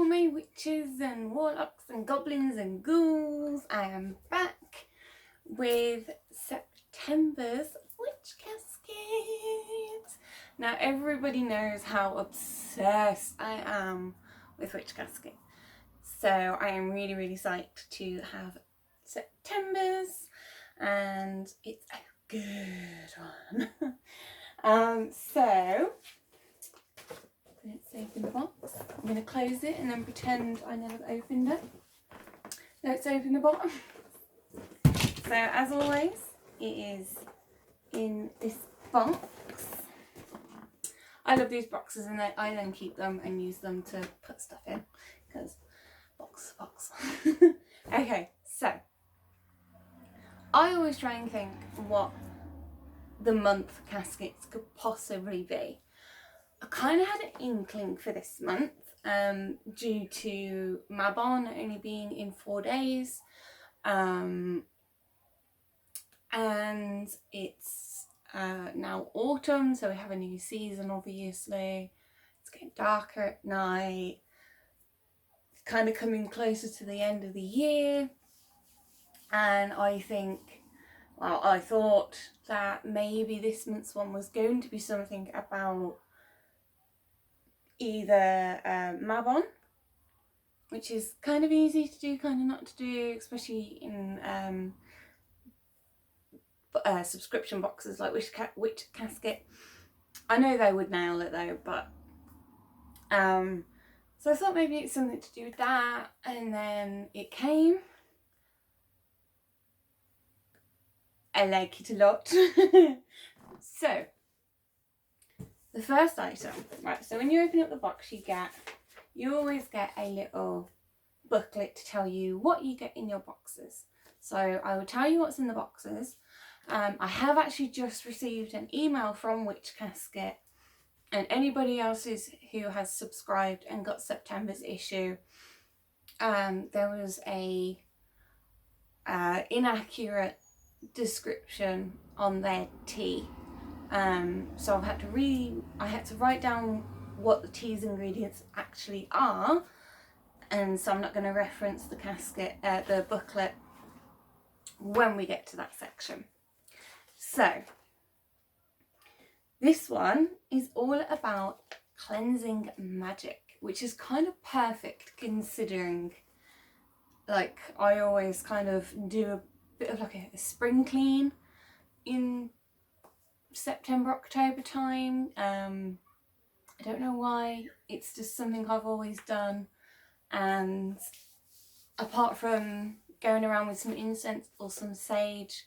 my witches and warlocks and goblins and ghouls. I am back with September's witch casket. Now everybody knows how obsessed I am with witch casket, so I am really psyched to have September's, and it's a good one. So let's open the box. I'm going to close it and then pretend I never opened it. Let's open the bottom. So as always, it is in this box. I love these boxes, and I then keep them and use them to put stuff in, because box. Okay, so I always try and think what the month caskets could possibly be. I kind of had an inkling for this month due to Mabon only being in 4 days, and it's now autumn, so we have a new season. Obviously it's getting darker at night, it's kind of coming closer to the end of the year, and I thought that maybe this month's one was going to be something about either Mabon, which is kind of easy to do, kind of not to do, especially in subscription boxes like Witch Casket. I know they would nail it though, but so I thought maybe it's something to do with that, and then it came. I like it a lot. So the first item, right, so when you open up the box, you always get a little booklet to tell you what you get in your boxes. So I will tell you what's in the boxes. I have actually just received an email from Witch Casket, and anybody else who has subscribed and got September's issue, there was a inaccurate description on their tea. So I had to write down what the tea's ingredients actually are, and so I'm not going to reference the the booklet when we get to that section. So this one is all about cleansing magic, which is kind of perfect considering, like, I always kind of do a bit of like a spring clean in September, October time. I don't know why, it's just something I've always done, and apart from going around with some incense or some sage,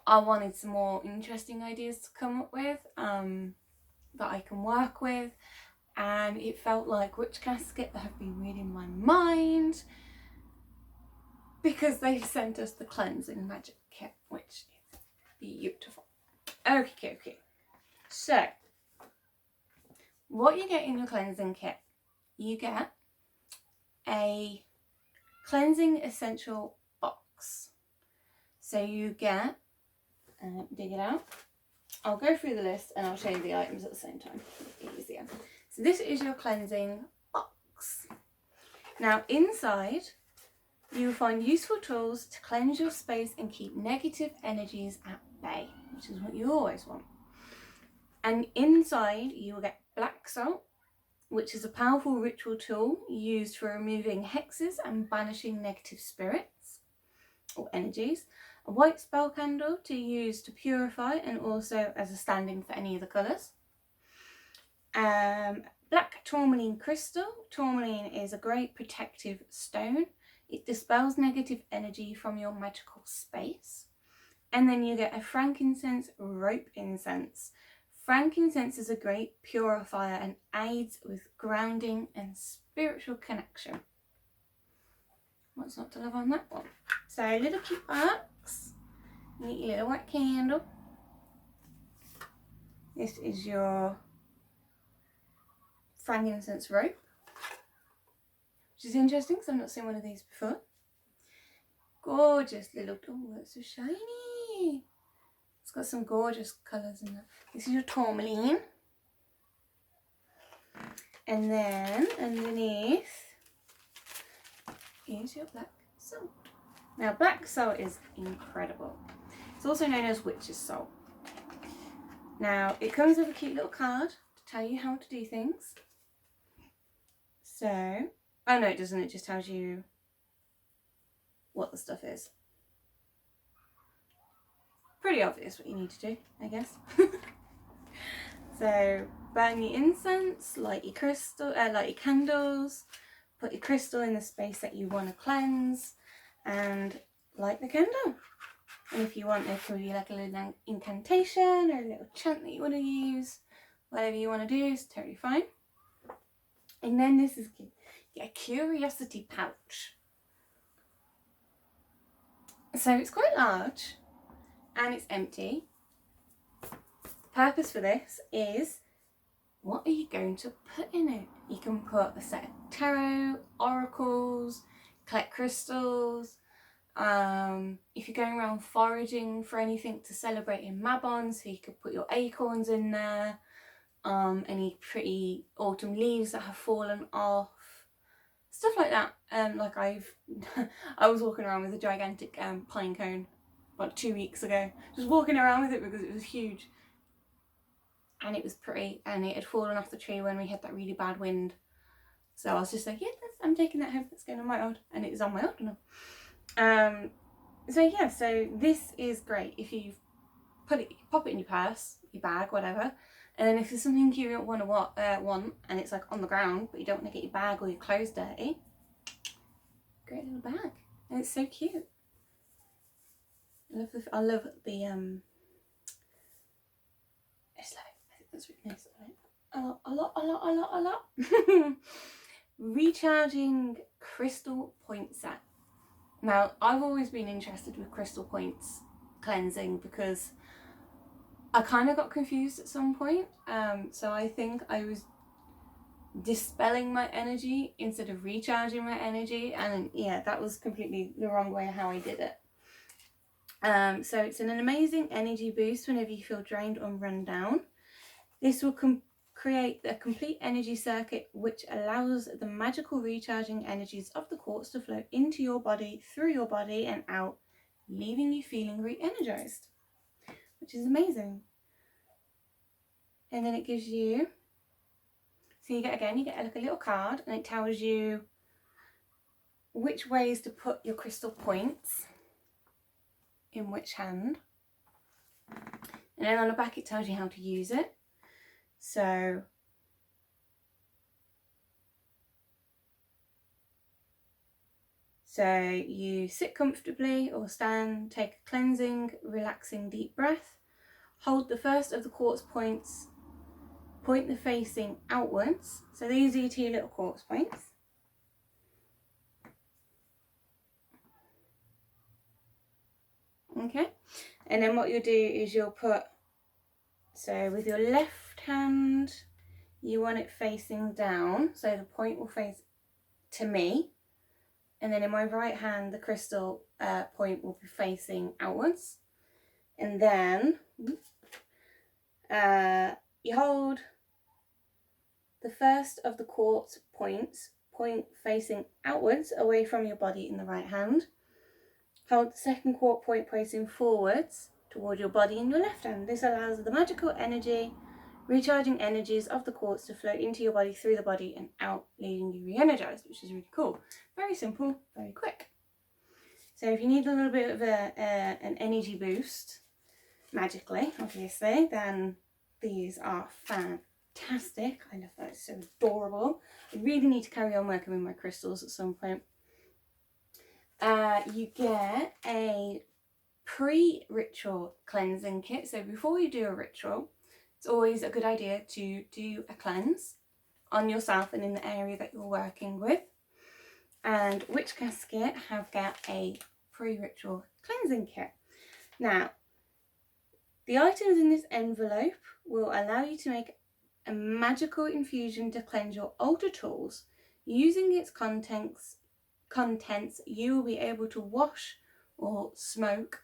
I wanted some more interesting ideas to come up with that I can work with, and it felt like Witch Casket have been reading my mind, because they sent us the cleansing magic kit, which is beautiful. Okay. So what you get in your cleansing kit, you get a cleansing essential box. So you get, dig it out. I'll go through the list and I'll show you the items at the same time. Easier. So this is your cleansing box. Now inside you will find useful tools to cleanse your space and keep negative energies at bay, which is what you always want. And inside you will get black salt, which is a powerful ritual tool used for removing hexes and banishing negative spirits or energies. A white spell candle to use to purify, and also as a stand-in for any of the colours. Black tourmaline crystal. Tourmaline is a great protective stone. It dispels negative energy from your magical space. And then you get a frankincense rope incense. Frankincense is a great purifier and aids with grounding and spiritual connection. What's not to love on that one? So a little cute box. You get your little white candle. This is your frankincense rope, which is interesting because I've not seen one of these before. Gorgeous little, oh, that's so shiny. It's got some gorgeous colours in that. This is your tourmaline. And then underneath is your black salt. Now, black salt is incredible. It's also known as witch's salt. Now, it comes with a cute little card to tell you how to do things. So, oh no, it doesn't. It just tells you what the stuff is. Pretty obvious what you need to do, I guess. So, burn your incense, light your candles, put your crystal in the space that you want to cleanse, and light the candle. And if you want, there could be like a little incantation or a little chant that you want to use. Whatever you want to do is totally fine. And then this is a curiosity pouch. So it's quite large and it's empty. The purpose for this is, what are you going to put in it? You can put a set of tarot, oracles, collect crystals. If you're going around foraging for anything to celebrate in Mabon, so you could put your acorns in there, any pretty autumn leaves that have fallen off, stuff like that. Like I was walking around with a gigantic pine cone about 2 weeks ago, just walking around with it because it was huge and it was pretty, and it had fallen off the tree when we had that really bad wind. So I was just like, yeah, I'm taking that home, it's going on my odd, and it is on my odd now. So yeah, so this is great if you pop it in your purse, your bag, whatever. And then if there's something you don't want and it's like on the ground, but you don't want to get your bag or your clothes dirty, great little bag, and it's so cute. I love the it's like, I think that's really nice. A lot. Recharging crystal point set. Now, I've always been interested with crystal points cleansing because I kind of got confused at some point. So I think I was dispelling my energy instead of recharging my energy. And yeah, that was completely the wrong way how I did it. So it's an amazing energy boost whenever you feel drained or run down. This will create a complete energy circuit which allows the magical recharging energies of the quartz to flow into your body, through your body and out, leaving you feeling re-energized, which is amazing. And then it gives you, so you get like a little card, and it tells you which ways to put your crystal points in which hand, and then on the back it tells you how to use it. So you sit comfortably or stand, take a cleansing, relaxing deep breath, hold the first of the quartz points, point the facing outwards. So these are your 2 little quartz points. Okay, and then what you'll do is you'll put, so with your left hand, you want it facing down, so the point will face to me, and then in my right hand the crystal point will be facing outwards. And then you hold the first of the quartz points, point facing outwards away from your body in the right hand. Hold the second quartz point facing forwards toward your body in your left hand. This allows the magical energy, recharging energies of the quartz to flow into your body, through the body and out, leaving you re-energized, which is really cool. Very simple, very quick. So if you need a little bit of an energy boost, magically, obviously, then these are fantastic. I love that, it's so adorable. I really need to carry on working with my crystals at some point. You get a pre-ritual cleansing kit. So before you do a ritual, it's always a good idea to do a cleanse on yourself and in the area that you're working with. And Witch Casket have got a pre-ritual cleansing kit. Now, the items in this envelope will allow you to make a magical infusion to cleanse your altar tools. Using its contents, you will be able to wash or smoke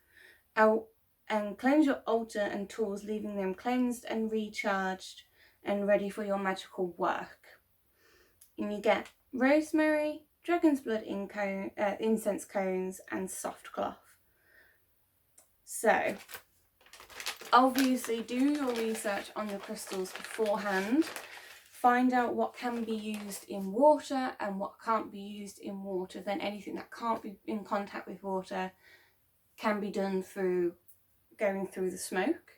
out and cleanse your altar and tools, leaving them cleansed and recharged and ready for your magical work. And you get rosemary, dragon's blood incense cones, and soft cloth. So obviously do your research on the crystals beforehand. Find out what can be used in water and what can't be used in water. Then anything that can't be in contact with water can be done through going through the smoke,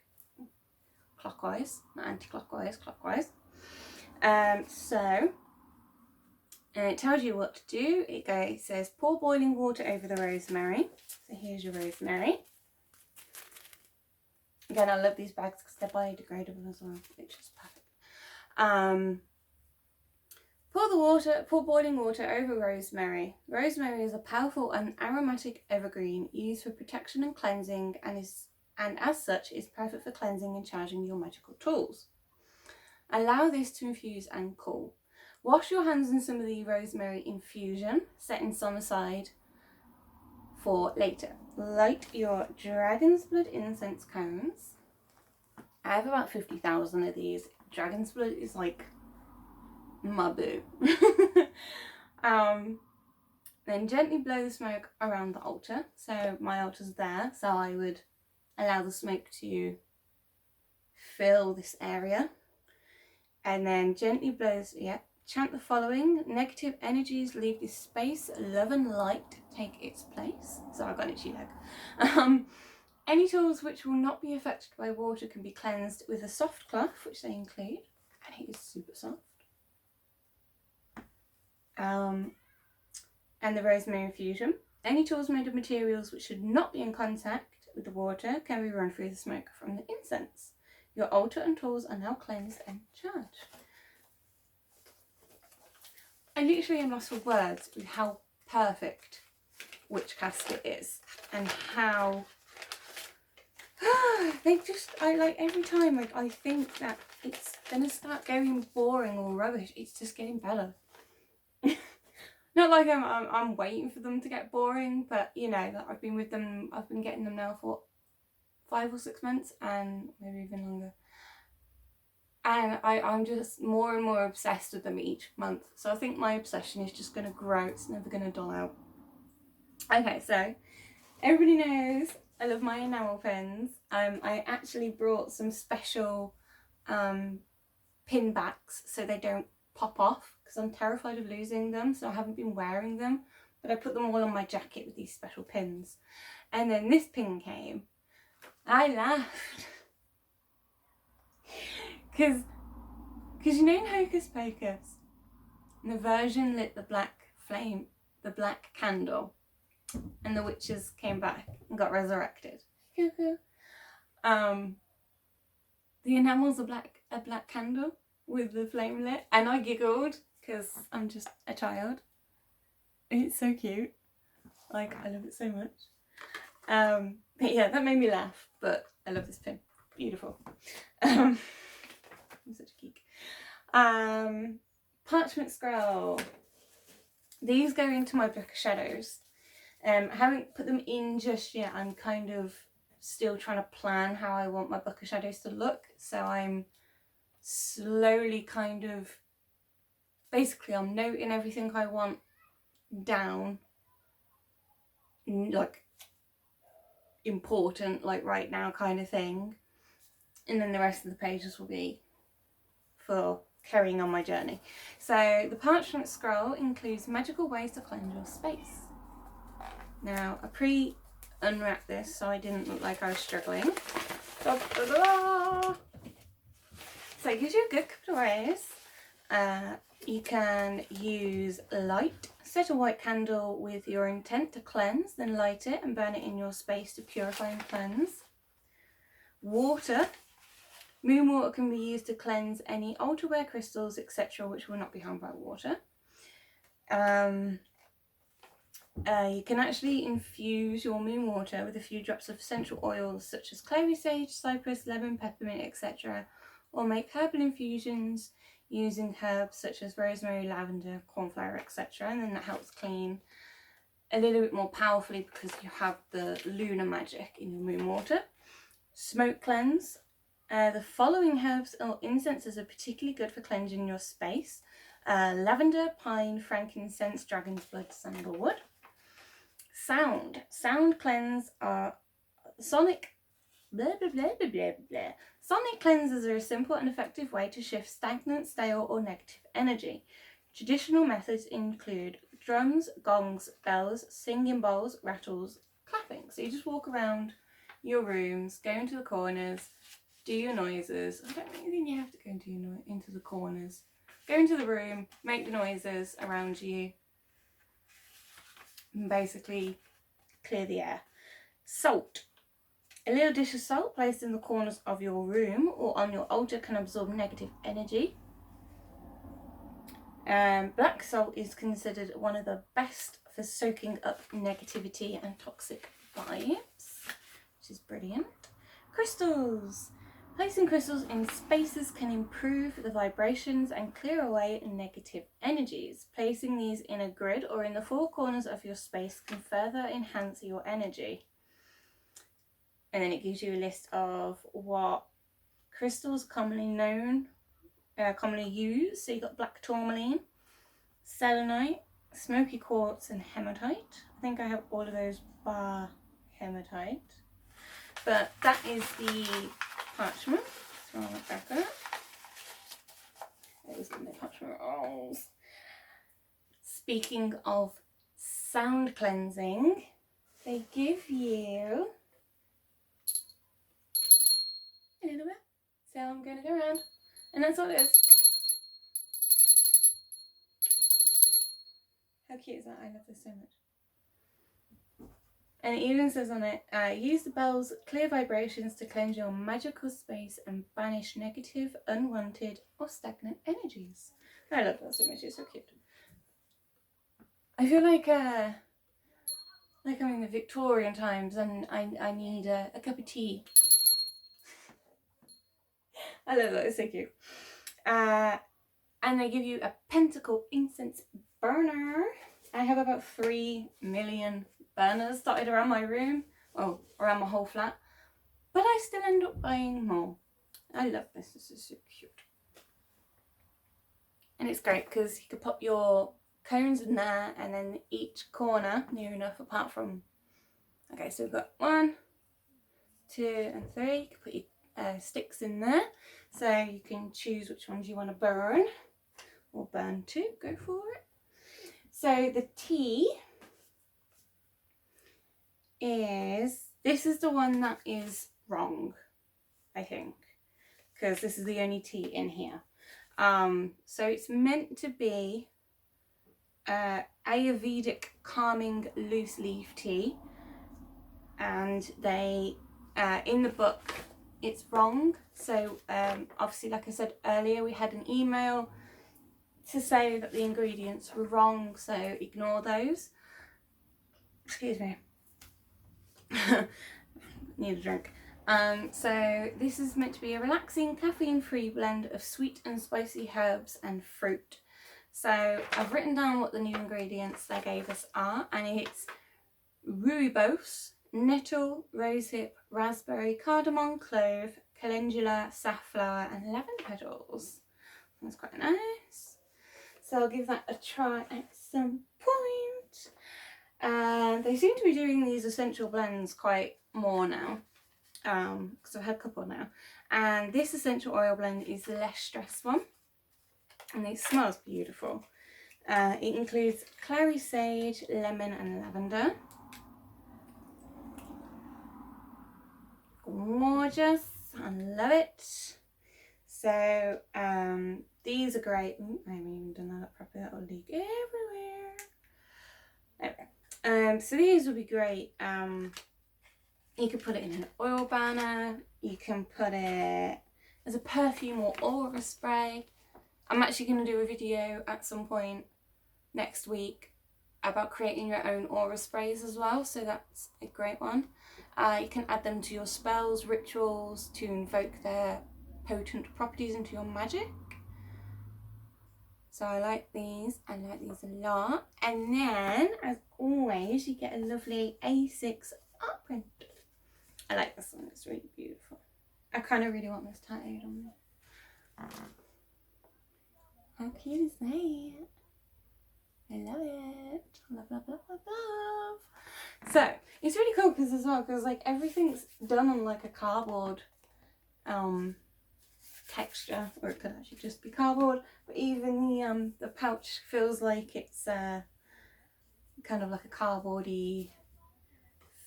clockwise, not anti-clockwise, clockwise. So it tells you what to do. It says pour boiling water over the rosemary. So here's your rosemary. Again, I love these bags because they're biodegradable as well, which is perfect. Pour boiling water over rosemary. Rosemary is a powerful and aromatic evergreen used for protection and cleansing, and as such is perfect for cleansing and charging your magical tools. Allow this to infuse and cool. Wash your hands in some of the rosemary infusion, setting some aside for later. Light your dragon's blood incense cones. I have about 50,000 of these. Dragon's blood is like my boo. Then gently blow the smoke around the altar. So my altar's there, so I would allow the smoke to fill this area. And then gently blow, chant the following: negative energies leave this space, love and light take its place. So I've got an itchy leg. Any tools which will not be affected by water can be cleansed with a soft cloth, which they include, and it is super soft. And the rosemary infusion. Any tools made of materials which should not be in contact with the water can be run through the smoke from the incense. Your altar and tools are now cleansed and charged. I literally am lost for words with how perfect Witch Casket is, and how I like every time I think that it's gonna start going boring or rubbish, it's just getting better. Not like I'm waiting for them to get boring, but you know, that I've been with them, I've been getting them now for 5 or 6 months, and maybe even longer. And I'm just more and more obsessed with them each month. So I think my obsession is just going to grow. It's never going to dull out. Okay, so everybody knows I love my enamel pins. I actually brought some special pin backs so they don't pop off, because I'm terrified of losing them, so I haven't been wearing them. But I put them all on my jacket with these special pins. And then this pin came. I laughed. Because you know in Hocus Pocus, the version lit the black flame, the black candle, and the witches came back and got resurrected. The enamel's a black candle with the flame lit, and I giggled because I'm just a child. It's so cute. Like, I love it so much. But yeah, that made me laugh, but I love this pin. Beautiful. I'm such a geek. Parchment scroll. These go into my book of shadows. I haven't put them in just yet. I'm kind of still trying to plan how I want my book of shadows to look. So I'm slowly kind of, basically I'm noting everything I want down, like important, like right now kind of thing. And then the rest of the pages will be for carrying on my journey. So the parchment scroll includes magical ways to cleanse your space. Now I pre-unwrapped this so I didn't look like I was struggling. Da, da, da. So it gives you a good couple of ways. You can use light. Set a white candle with your intent to cleanse, then light it and burn it in your space to purify and cleanse. Water. Moon water can be used to cleanse any altarware, crystals, etc. which will not be harmed by water. You can actually infuse your moon water with a few drops of essential oils such as clary sage, cypress, lemon, peppermint, etc. or make herbal infusions using herbs such as rosemary, lavender, cornflower, etc. and then that helps clean a little bit more powerfully because you have the lunar magic in your moon water. Smoke cleanse. The following herbs or incenses are particularly good for cleansing your space. lavender, pine, frankincense, dragon's blood, sandalwood. Sound cleanse are sonic blah blah blah blah blah blah. Sonic cleansers are a simple and effective way to shift stagnant, stale, or negative energy. Traditional methods include drums, gongs, bells, singing bowls, rattles, clapping. So you just walk around your rooms, go into the corners, do your noises. I don't really think you have to go into the corners. Go into the room, make the noises around you, and basically clear the air. Salt. A little dish of salt placed in the corners of your room or on your altar can absorb negative energy. Black salt is considered one of the best for soaking up negativity and toxic vibes, which is brilliant. Crystals. Placing crystals in spaces can improve the vibrations and clear away negative energies. Placing these in a grid or in the four corners of your space can further enhance your energy. And then it gives you a list of what crystals commonly used. So you've got black tourmaline, selenite, smoky quartz, and hematite. I think I have all of those bar hematite. But that is the parchment. Throw it back up. Those are the parchment rolls. Speaking of sound cleansing, they give you a little bit. So I'm going to go around. And that's all it is. How cute is that? I love this so much. And it even says on it, use the bell's clear vibrations to cleanse your magical space and banish negative, unwanted, or stagnant energies. I love that so much. It's so cute. I feel like I'm in the Victorian times and I need a cup of tea. I love that. It's so cute. And they give you a pentacle incense burner. I have about 3 million burners dotted around my room, well, around my whole flat, but I still end up buying more. I love this. This is so cute. And it's great because you could pop your cones in there and then each corner near enough apart from, okay, so we've got 1, 2 and 3. You can put your sticks in there, so you can choose which ones you want to burn or burn to. Go for it. So the tea this is the one that is wrong, I think, because this is the only tea in here. So it's meant to be Ayurvedic calming loose leaf tea, and they in the book it's wrong. So obviously, like I said earlier, we had an email to say that the ingredients were wrong, so ignore those. Excuse me. Need a drink. So this is meant to be a relaxing caffeine-free blend of sweet and spicy herbs and fruit. So I've written down what the new ingredients they gave us are, and it's rooibos, nettle, rosehip, raspberry, cardamom, clove, calendula, safflower, and lavender petals. That's quite nice. So I'll give that a try at some point. They seem to be doing these essential blends quite more now, because I've had a couple now. And this essential oil blend is the less stress one, and it smells beautiful. It includes clary sage, lemon, and lavender. Gorgeous, I love it. So these are great. Ooh, I haven't even done that up properly. That will leak everywhere. Anyway, so these will be great. You can put it in an oil burner. You can put it as a perfume or aura spray. I'm actually going to do a video at some point next week about creating your own aura sprays as well, so that's a great one. You can add them to your spells, rituals, to invoke their potent properties into your magic. So I like these a lot. And then, as always, you get a lovely A6 art print. I like this one, it's really beautiful. I kind of really want this tattooed on me. How cute is that? I love it. Love, love, love, love, love. So it's really cool because as well, because like everything's done on like a cardboard texture, or it could actually just be cardboard. But even the pouch feels like it's kind of like a cardboardy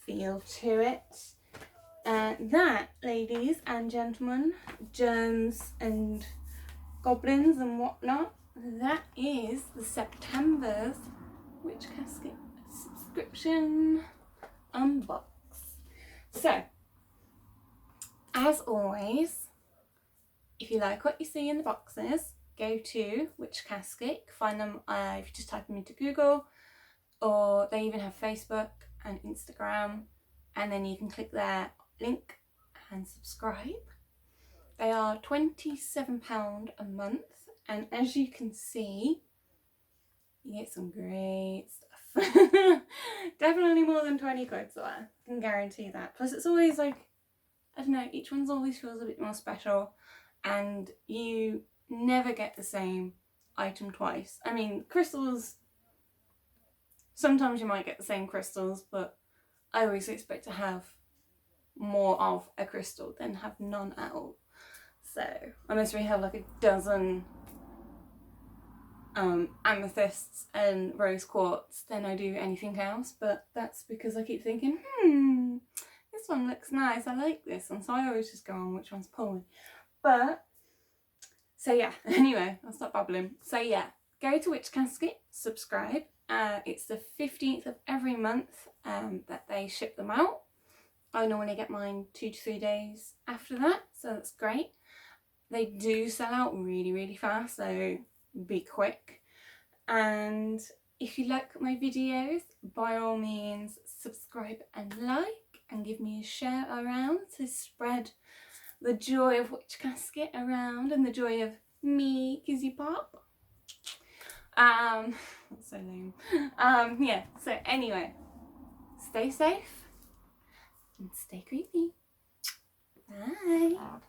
feel to it. That, ladies and gentlemen, germs and goblins and whatnot, that is the September's Witch Casket subscription unbox. So, as always, if you like what you see in the boxes, go to Witch Casket. You can find them if you just type them into Google, or they even have Facebook and Instagram, and then you can click their link and subscribe. They are £27 a month, and as you can see, you get some great stuff. Definitely more than 20 quid, so I can guarantee that. Plus it's always like, I don't know, each one's always feels a bit more special, and you never get the same item twice. I mean, crystals, sometimes you might get the same crystals, but I always expect to have more of a crystal than have none at all. So unless we have like a dozen amethysts and rose quartz, then I do anything else, but that's because I keep thinking, this one looks nice, I like this one, so I always just go on which one's pulling. But so yeah, anyway, I'll stop babbling. So yeah, go to Witch Casket, subscribe. It's the 15th of every month that they ship them out. I normally get mine 2 to 3 days after that, so that's great. They do sell out really, really fast, so be quick. And if you like my videos, by all means subscribe and like, and give me a share around to spread the joy of Witch Casket around, and the joy of me, Kizzy Pop. That's so lame. Yeah, so anyway, stay safe and stay creepy. Bye.